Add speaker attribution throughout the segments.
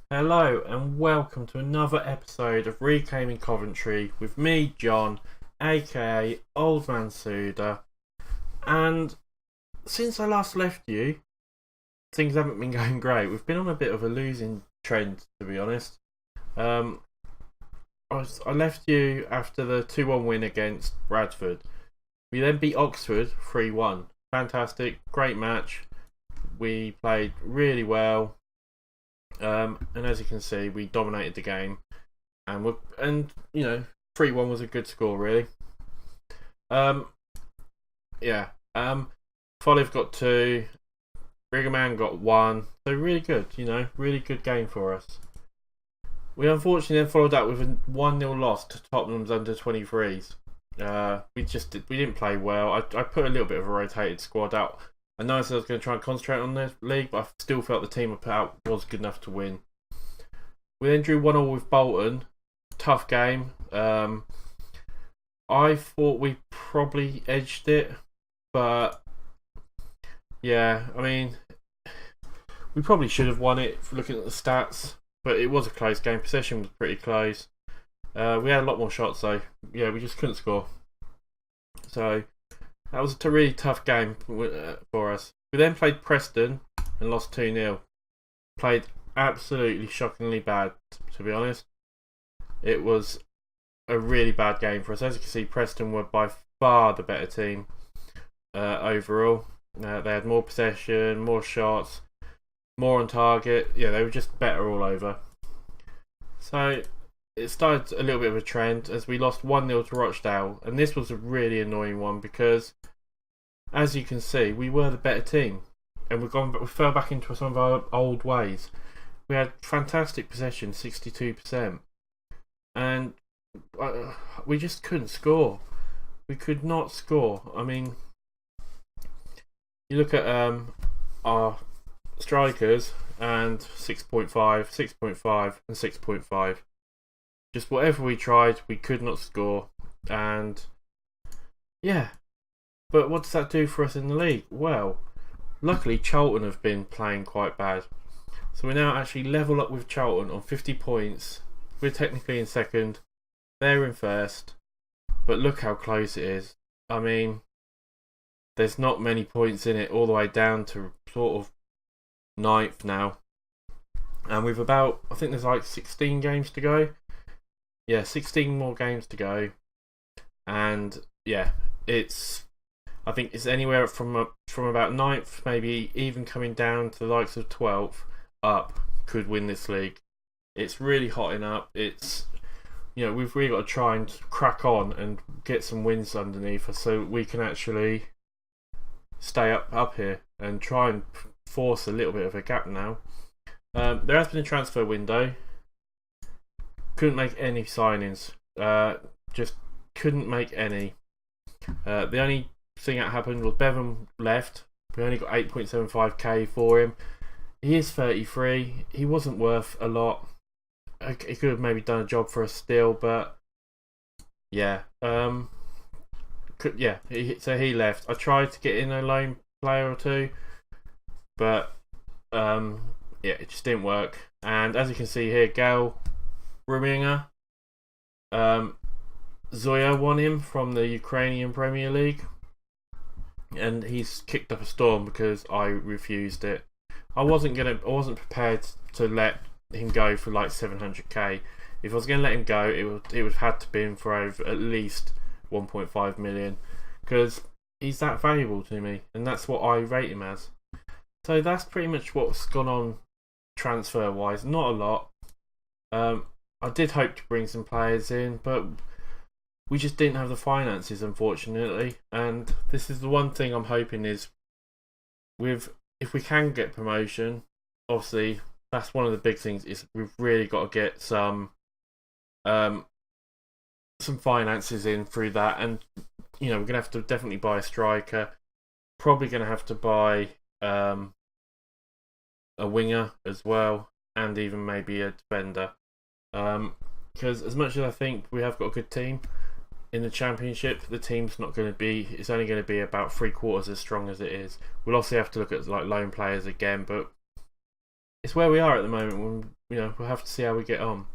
Speaker 1: Hello and welcome to another episode of Reclaiming Coventry with me, John, aka Old Man Sudor. And since I last left you, things haven't been going great. We've been on a bit of a losing trend, to be honest. I left you after the 2-1 win against Bradford. We then beat Oxford 3-1. Fantastic, great match. We played really well. And as you can see, we dominated the game, and 3-1 was a good score, really. Follive got 2, Brigham got 1, so really good, really good game for us. We unfortunately then followed up with a 1-0 loss to Tottenham's under-23s. We didn't play well. I put a little bit of a rotated squad out. I know I said I was going to try and concentrate on the league, but I still felt the team I put out was good enough to win. We then drew 1-1 with Bolton. Tough game. I thought we probably edged it, but yeah, I mean, we probably should have won it looking at the stats, but it was a close game. Possession was pretty close. We had a lot more shots, though. Yeah, we just couldn't score. So that was a really tough game for us. We then played Preston and lost 2-0. Played absolutely shockingly bad, to be honest. It was a really bad game for us. As you can see, Preston were by far the better team overall. They had more possession, more shots, more on target. Yeah, they were just better all over. So it started a little bit of a trend as we lost 1-0 to Rochdale, and this was a really annoying one because, as you can see, we were the better team, and we fell back into some of our old ways. We had fantastic possession, 62%, and we just couldn't score. We could not score. I mean, you look at our strikers, and 6.5, 6.5, and 6.5. Just whatever we tried, we could not score. And yeah, but what does that do for us in the league? Well, luckily Charlton have been playing quite bad, so we now actually level up with Charlton on 50 points. We're technically in second, they're in first, but look how close it is. I mean, there's not many points in it, all the way down to sort of 9th now, and we've I think there's like 16 games to go. Yeah, 16 more games to go, and yeah, I think it's anywhere from about 9th, maybe even coming down to the likes of 12th up, could win this league. It's really hotting up. It's, we've really got to try and crack on and get some wins underneath us so we can actually stay up here and try and force a little bit of a gap now. There has been a transfer window. Couldn't make any signings. Just couldn't make any. The only thing that happened was Bevan left. We only got 8.75k for him. He is 33. He wasn't worth a lot. He could have maybe done a job for us still, but yeah. So he left. I tried to get in a loan player or two, but it just didn't work. And as you can see here, Gail Ruminger, Zoya won him from the Ukrainian Premier League, and he's kicked up a storm because I refused it. I wasn't prepared to let him go for like 700k. If I was going to let him go, it would have had to be for over at least 1.5 million, because he's that valuable to me, and that's what I rate him as. So that's pretty much what's gone on transfer wise. Not a lot. I did hope to bring some players in, but we just didn't have the finances, unfortunately. And this is the one thing I'm hoping is, if we can get promotion, obviously that's one of the big things. Is we've really got to get some finances in through that, and we're gonna have to definitely buy a striker. Probably gonna have to buy a winger as well, and even maybe a defender. Because as much as I think we have got a good team in the Championship, the team's not going to be. It's only going to be about 3/4 as strong as it is. We'll also have to look at like loan players again, but it's where we are at the moment. we'll have to see how we get on.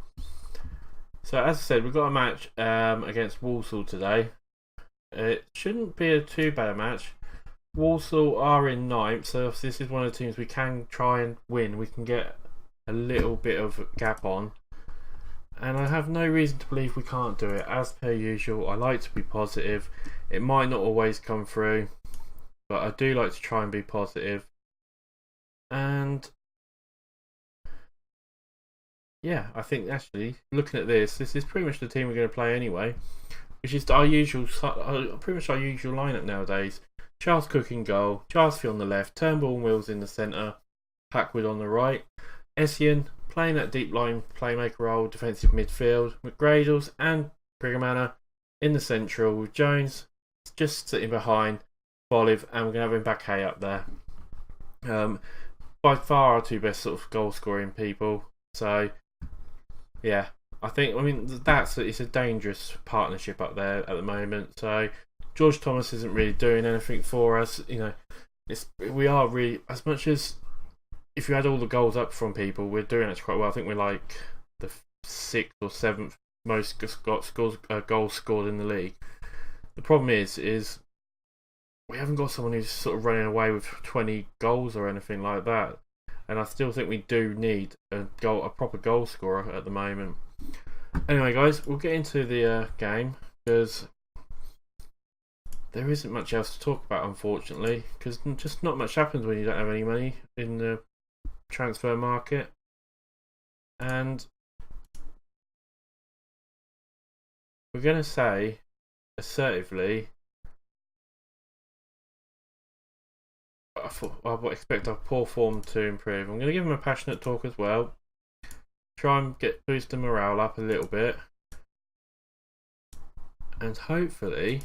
Speaker 1: So as I said, we've got a match against Walsall today. It shouldn't be a too bad a match. Walsall are in 9th, so if this is one of the teams we can try and win. We can get a little bit of gap on, and I have no reason to believe we can't do it. As per usual, I like to be positive. It might not always come through, but I do like to try and be positive. And yeah, I think actually looking at this is pretty much the team we're going to play anyway, which is our usual, pretty much our usual lineup nowadays. Charles Cook in goal, Charles Fee on the left, Turnbull and Wills in the centre, Packwood on the right, Essien playing that deep line playmaker role, defensive midfield, McGradles and Brigamana in the central, with Jones just sitting behind Olive, and we're going to have Mbake up there. By far our two best sort of goal scoring people. So yeah, it's a dangerous partnership up there at the moment. So George Thomas isn't really doing anything for us. We are really, as much as if you had all the goals up from people, we're doing it quite well. I think we're like the 6th or 7th most goals scored in the league. The problem is we haven't got someone who's sort of running away with 20 goals or anything like that. And I still think we do need a proper goal scorer at the moment. Anyway, guys, we'll get into the game, because there isn't much else to talk about, unfortunately, because just not much happens when you don't have any money in the transfer market. And we're going to say assertively, I expect our poor form to improve. I'm going to give him a passionate talk as well. Try and boost the morale up a little bit. And hopefully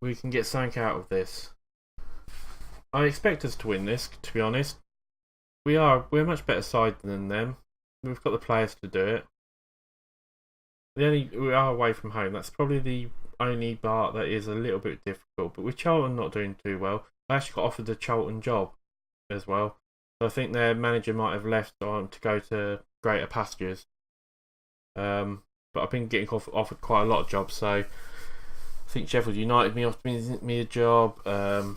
Speaker 1: we can get something out of this. I expect us to win this, to be honest. We're a much better side than them. We've got the players to do it. We are away from home. That's probably the only part that is a little bit difficult. But with Charlton not doing too well, I actually got offered the Charlton job as well. So I think their manager might have left on to go to greater pastures. But I've been getting offered quite a lot of jobs. So I think Sheffield United offered me a job. I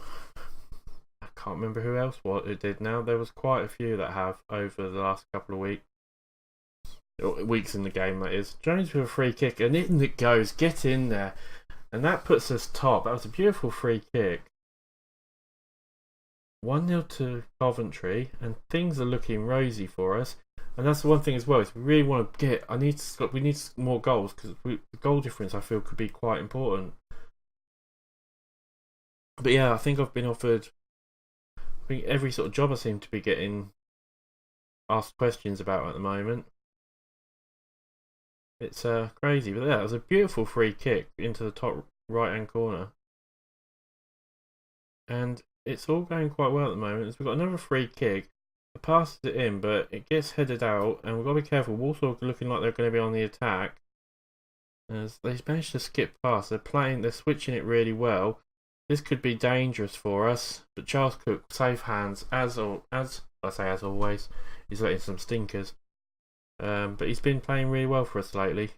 Speaker 1: can't remember who else it did now. There was quite a few that have over the last couple of weeks in the game, that is. Jones with a free kick, and in it goes. Get in there. And that puts us top. That was a beautiful free kick. 1-0 to Coventry, and things are looking rosy for us. And that's the one thing as well, is we really want to get... we need more goals, because the goal difference, I feel, could be quite important. But yeah, I think I've been offered... every sort of job I seem to be getting asked questions about at the moment. It's crazy. But yeah, it was a beautiful free kick into the top right-hand corner. And it's all going quite well at the moment. We've got another free kick. It passes it in, but it gets headed out, and we've got to be careful. Walsall are looking like they're going to be on the attack, as they managed to skip past. They're switching it really well. This could be dangerous for us, but Charles Cook, safe hands, as always. He's letting some stinkers, but he's been playing really well for us lately.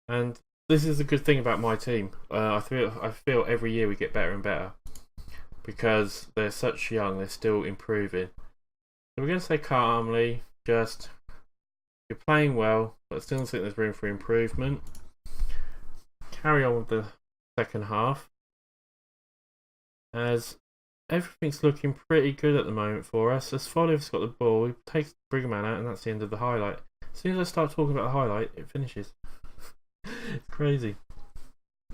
Speaker 1: And this is a good thing about my team. I feel every year we get better and better, because they're such young, they're still improving. So we're going to say calmly, just, you're playing well, but I still think there's room for improvement. Carry on with the second half, as everything's looking pretty good at the moment for us. As Follive's got the ball, we take Brigham out, and that's the end of the highlight. As soon as I start talking about the highlight, it finishes. It's crazy.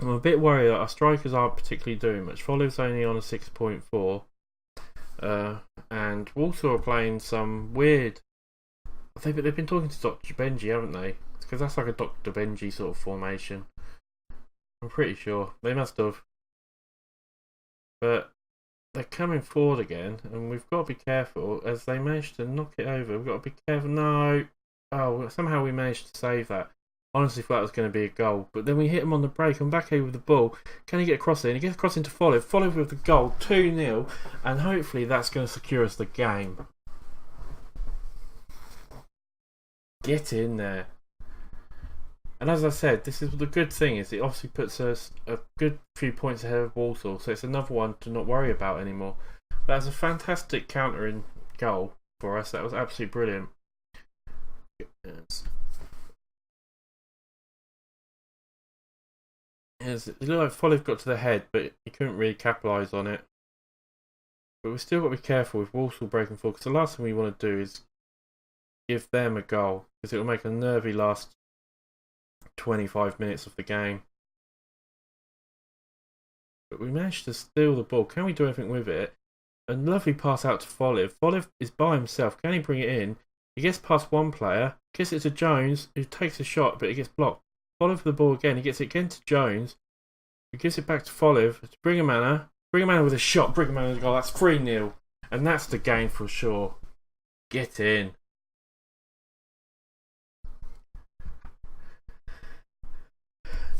Speaker 1: I'm a bit worried that our strikers aren't particularly doing much. Follive's only on a 6.4. And Walsall are playing some weird... They've been talking to Dr. Benji, haven't they? Because that's like a Dr. Benji sort of formation. I'm pretty sure. They must have. But they're coming forward again, and we've got to be careful, as they managed to knock it over. We've got to be careful. No! Oh, somehow we managed to save that. Honestly, thought that was going to be a goal. But then we hit him on the break, and back here with the ball. Can he get across in? He gets across into Follive. Follive with the goal, 2-0. And hopefully that's going to secure us the game. Get in there. And as I said, this is the good thing, is it obviously puts us a good few points ahead of Walsall, so it's another one to not worry about anymore. That was a fantastic countering goal for us. That was absolutely brilliant. Yes, it looked like Folliv got to the head, but he couldn't really capitalise on it. But we've still got to be careful with Walsall breaking forward, because the last thing we want to do is give them a goal, because it will make a nervy last 25 minutes of the game. But we managed to steal the ball. Can we do anything with it? A lovely pass out to Folliv. Folliv is by himself. Can he bring it in? He gets past one player, gets it to Jones, who takes a shot, but it gets blocked. Folliv for the ball again. He gets it again to Jones, who gives it back to Folliv. To Brigamana. Brigamana with a shot. Brigamana with a goal. That's 3-0. And that's the game for sure. Get in.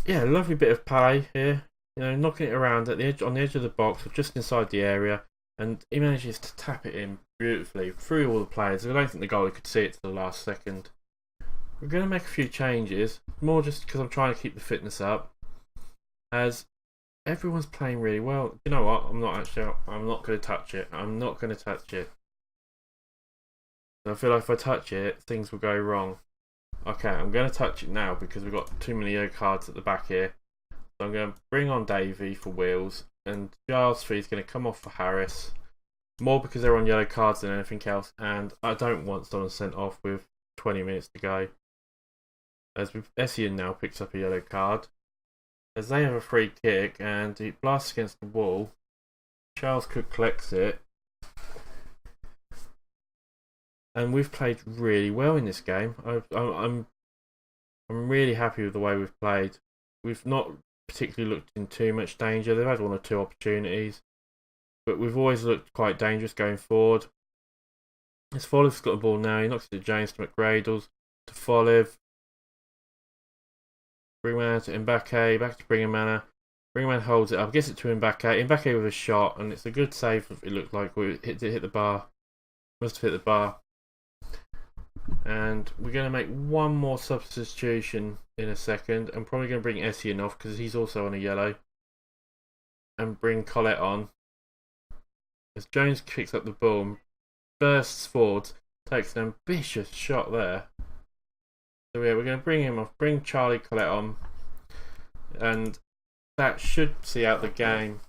Speaker 1: Yeah, lovely bit of play here. You know, knocking it around at the edge, on the edge of the box, or just inside the area, and he manages to tap it in beautifully through all the players. I don't think the goalie could see it to the last second. We're going to make a few changes, more just because I'm trying to keep the fitness up, as everyone's playing really well. You know what? I'm not going to touch it. I'm not going to touch it. I feel like if I touch it, things will go wrong. Okay, I'm going to touch it now because we've got too many yellow cards at the back here. So I'm going to bring on Davey for Wheels, and Giles Fee is going to come off for Harris. More because they're on yellow cards than anything else, and I don't want someone sent off with 20 minutes to go. As Essien now picks up a yellow card, as they have a free kick and he blasts against the wall. Charles Cook collects it. And we've played really well in this game. I'm really happy with the way we've played. We've not particularly looked in too much danger. They've had one or two opportunities, but we've always looked quite dangerous going forward. As Folliv's got the ball now, he knocks it to James, to McGradles, to Folliv. Brigamana to Mbake, back to Brigamana. Brigamana holds it up, gets it to Mbake. Mbake with a shot, and it's a good save. It looked like it hit the bar. Must have hit the bar. And we're going to make one more substitution in a second. I'm probably going to bring Essien off because he's also on a yellow. And bring Collette on. As Jones picks up the ball, bursts forward, takes an ambitious shot there. So yeah, we're going to bring him off, bring Charlie Collette on. And that should see out the game.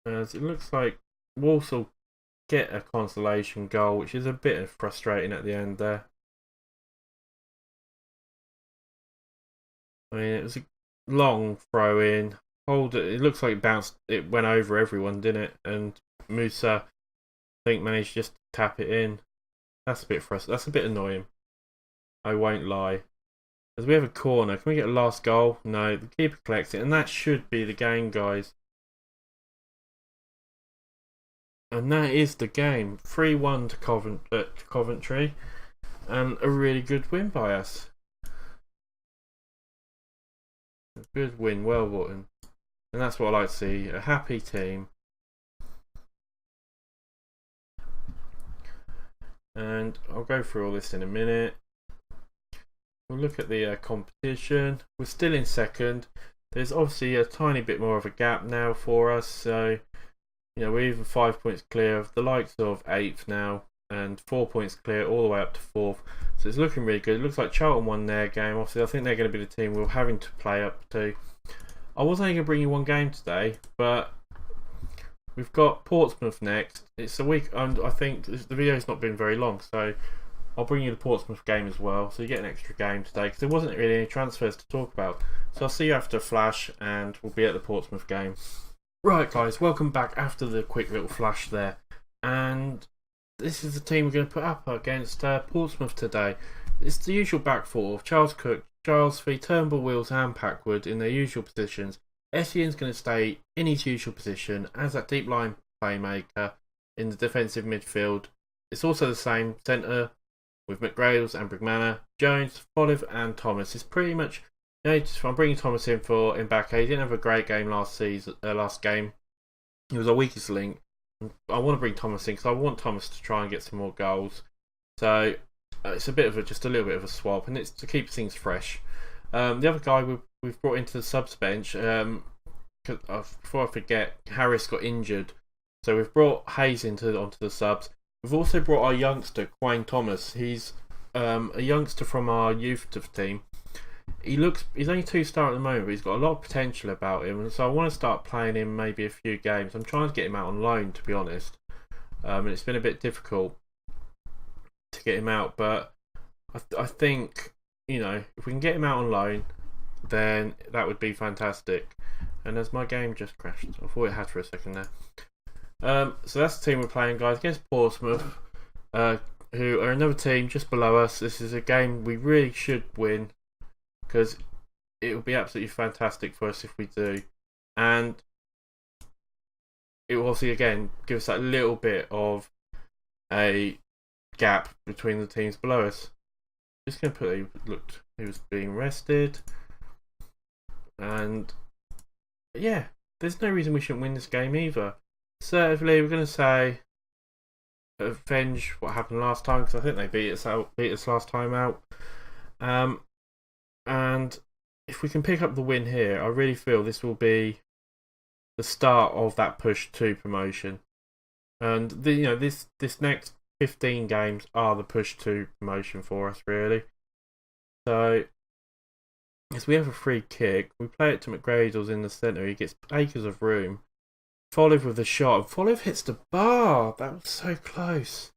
Speaker 1: As it looks like Walsall get a consolation goal, which is a bit frustrating at the end there. I mean, it was a long throw in. It looks like it went over everyone, didn't it? And Musa, I think, managed just to tap it in. That's a bit frustrating. That's a bit annoying. I won't lie. As we have a corner, can we get a last goal? No, the keeper collects it, and that should be the game, guys. And that is the game. 3-1 to Coventry. And a really good win by us. A good win, well won. And that's what I like to see. A happy team. And I'll go through all this in a minute. We'll look at the competition. We're still in second. There's obviously a tiny bit more of a gap now for us. So, you know, we're even 5 points clear of the likes of 8th now, and 4 points clear all the way up to 4th. So it's looking really good. It looks like Charlton won their game. Obviously, I think they're going to be the team we're having to play up to. I was only going to bring you one game today, but we've got Portsmouth next. It's a week, and I think the video's not been very long, so I'll bring you the Portsmouth game as well. So you get an extra game today, because there wasn't really any transfers to talk about. So I'll see you after Flash, and we'll be at the Portsmouth game. Right guys, welcome back after the quick little flash there, and this is the team we're going to put up against Portsmouth today. It's the usual back four of Charles Cook, Giles Fee, Turnbull, Wills and Packwood in their usual positions. Essien's going to stay in his usual position as that deep line playmaker in the defensive midfield. It's also the same centre with McGradles and Brigamana, Jones, Folliv and Thomas. It's pretty much, you know, I'm bringing Thomas in for Mbake. He didn't have a great game last game, He was our weakest link. I want to bring Thomas in because I want Thomas to try and get some more goals. So it's a bit of just a little bit of a swap, and it's to keep things fresh. The other guy we've brought into the subs bench. Before I forget, Harris got injured, so we've brought Hayes onto the subs. We've also brought our youngster Quayne Thomas. He's a youngster from our youth team. He's only 2-star at the moment, but he's got a lot of potential about him, and so I want to start playing him maybe a few games. I'm trying to get him out on loan, to be honest, and it's been a bit difficult to get him out, but I think, if we can get him out on loan, then that would be fantastic. And as my game just crashed, I thought it had for a second there. So that's the team we're playing, guys, against Portsmouth, who are another team just below us. This is a game we really should win, because it would be absolutely fantastic for us if we do. And it will obviously, again, give us that little bit of a gap between the teams below us. Just going to put he was being rested. And yeah, there's no reason we shouldn't win this game either. Certainly, we're going to say avenge what happened last time, because I think they beat us last time out. And if we can pick up the win here, I really feel this will be the start of that push to promotion. And this next 15 games are the push to promotion for us, really. So, as we have a free kick, we play it to McGradles in the centre. He gets acres of room. Followed with a shot, and Followed hits the bar. That was so close.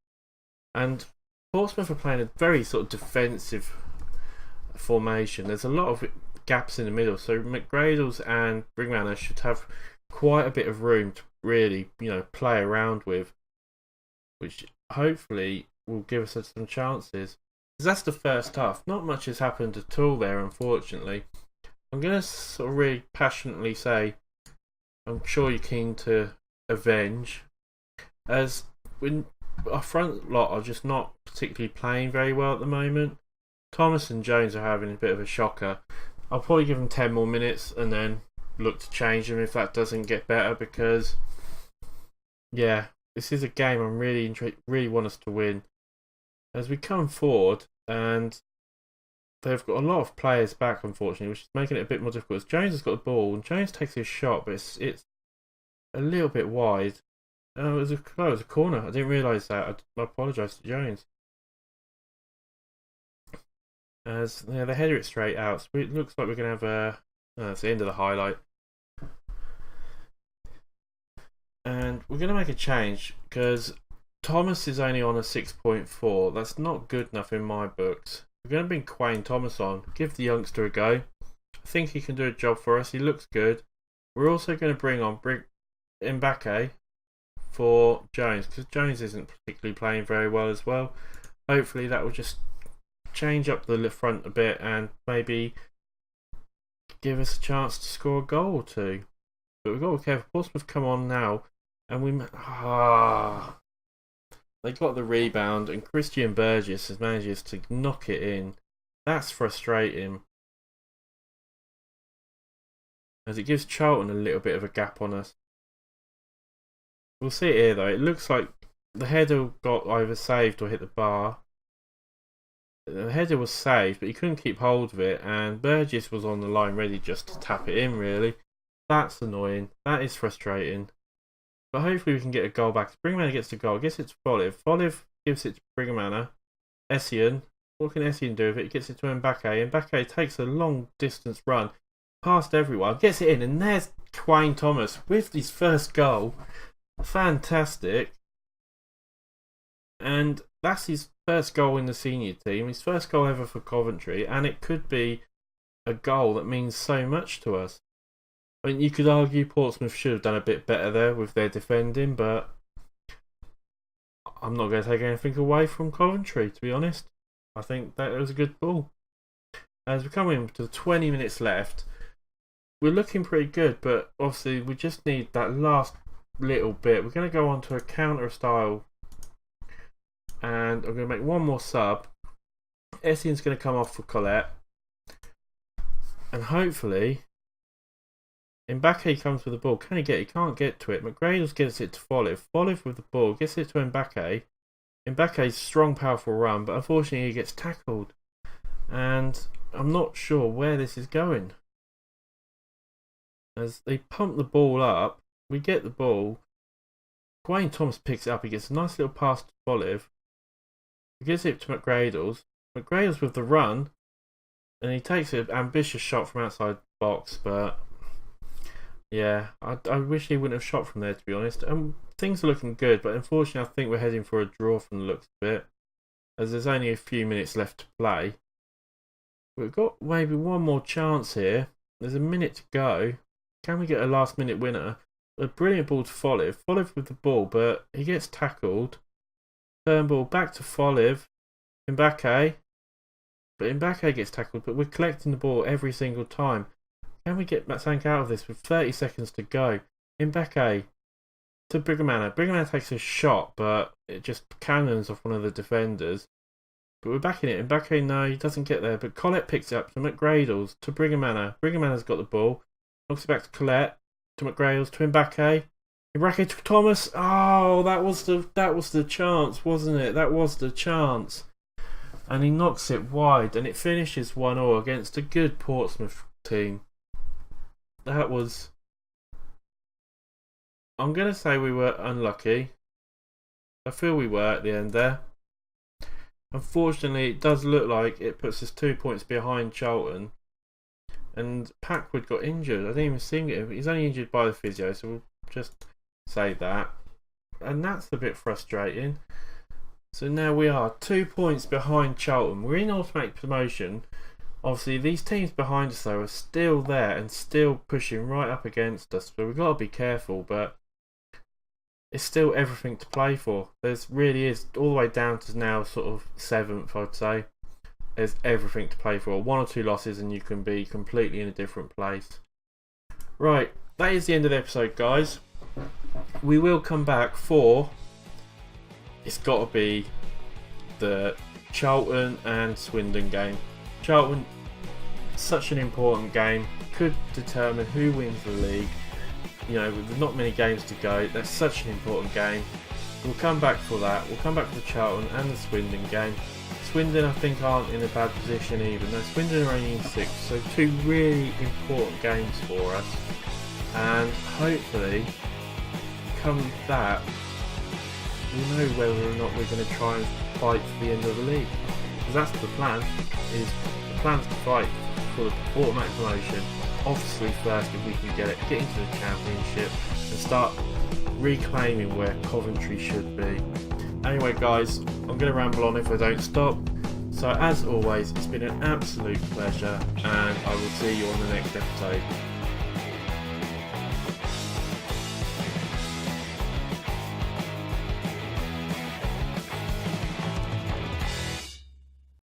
Speaker 1: And Portsmouth are playing a very sort of defensive formation. There's a lot of gaps in the middle, so McGradles and Ringmanner should have quite a bit of room to really, play around with, which hopefully will give us some chances. Because that's the first half. Not much has happened at all there, unfortunately. I'm going to sort of really passionately say I'm sure you're keen to avenge, as our front lot are just not particularly playing very well at the moment. Thomas and Jones are having a bit of a shocker. I'll probably give them 10 more minutes and then look to change them if that doesn't get better, because yeah, this is a game I'm really want us to win. As we come forward, and they've got a lot of players back, unfortunately, which is making it a bit more difficult. As Jones has got the ball, and Jones takes his shot, but it's a little bit wide. It was a corner. I didn't realise that. I apologise to Jones. As they header it straight out, so it looks like we're going to have that's the end of the highlight. And we're going to make a change, because Thomas is only on a 6.4. That's not good enough in my books. We're going to bring Quayne Thomas on, give the youngster a go. I think he can do a job for us. He looks good. We're also going to bring Mbake for Jones, because Jones isn't particularly playing very well as well. Hopefully that will just change up the front a bit and maybe give us a chance to score a goal or two. But we've got to be careful. Portsmouth come on now, and they got the rebound, and Christian Burgess manages to knock it in. That's frustrating, as it gives Charlton a little bit of a gap on us. We'll see it here though. It looks like the header got either saved or hit the bar. The header was saved, but he couldn't keep hold of it, and Burgess was on the line ready just to tap it in, really. That's annoying. That is frustrating. But hopefully we can get a goal back. Brinkmann gets the goal. Gets it to Followed. Followed gives it to Brinkmann. Essien. What can Essien do with it? He gets it to Mbake. Mbake takes a long distance run past everyone. Gets it in. And there's Quayne Thomas with his first goal. Fantastic. And that's his first goal in the senior team. His first goal ever for Coventry. And it could be a goal that means so much to us. I mean, you could argue Portsmouth should have done a bit better there with their defending, but I'm not going to take anything away from Coventry, to be honest. I think that was a good ball. As we come in to the 20 minutes left, we're looking pretty good, but obviously we just need that last little bit. We're going to go on to a counter style, and I'm going to make one more sub. Essien's going to come off for Collette, and hopefully Mbake comes with the ball. Can he get it? He can't get to it. McGradles gets it to Foliv. Foliv with the ball. Gets it to Mbake. Mbake's strong, powerful run, but unfortunately he gets tackled. And I'm not sure where this is going. As they pump the ball up, we get the ball. Dwayne Thomas picks it up. He gets a nice little pass to Foliv. He gives it to McGradles. McGradles with the run. And he takes an ambitious shot from outside the box, but yeah, I wish he wouldn't have shot from there, to be honest. Things are looking good, but unfortunately I think we're heading for a draw from the looks of it, as there's only a few minutes left to play. We've got maybe one more chance here. There's a minute to go. Can we get a last minute winner? A brilliant ball to Foliv. Foliv with the ball, but he gets tackled. Turn ball back to Foliv. Mbake. But Mbake gets tackled, but we're collecting the ball every single time. Can we get something out of this with 30 seconds to go? Mbake to Brigamana. Brigamana takes a shot, but it just cannons off one of the defenders. But we're back in it. Mbake, no, he doesn't get there. But Collette picks it up to McGradles, to Brigamana. Brigamana's got the ball. Knocks it back to Collette, to McGradles, to Mbake. Mbake to Thomas. Oh, that was the chance, wasn't it? That was the chance. And he knocks it wide, and it finishes 1-1 against a good Portsmouth team. That was... I'm going to say we were unlucky. I feel we were at the end there. Unfortunately, it does look like it puts us 2 points behind Charlton. And Packwood got injured. I didn't even see him. He's only injured by the physio, so we'll just say that. And that's a bit frustrating. So now we are 2 points behind Charlton. We're in automatic promotion. Obviously, these teams behind us, though, are still there and still pushing right up against us. So we've got to be careful, but it's still everything to play for. There's really is, all the way down to now sort of 7th, I'd say. There's everything to play for. 1 or 2 losses and you can be completely in a different place. Right, that is the end of the episode, guys. We will come back for... It's got to be the Charlton and Swindon game. Charlton, such an important game, could determine who wins the league. You know, with not many games to go, that's such an important game. We'll come back for that. We'll come back for the Charlton and the Swindon game. Swindon, I think, aren't in a bad position either. No, Swindon are only in 6th, so 2 really important games for us. And hopefully, come that, we know whether or not we're going to try and fight for the end of the league. Because that's the plan. The plan's to fight for the automatic promotion. Obviously first, if we can get into the championship and start reclaiming where Coventry should be. Anyway guys, I'm going to ramble on if I don't stop. So as always, it's been an absolute pleasure and I will see you on the next episode.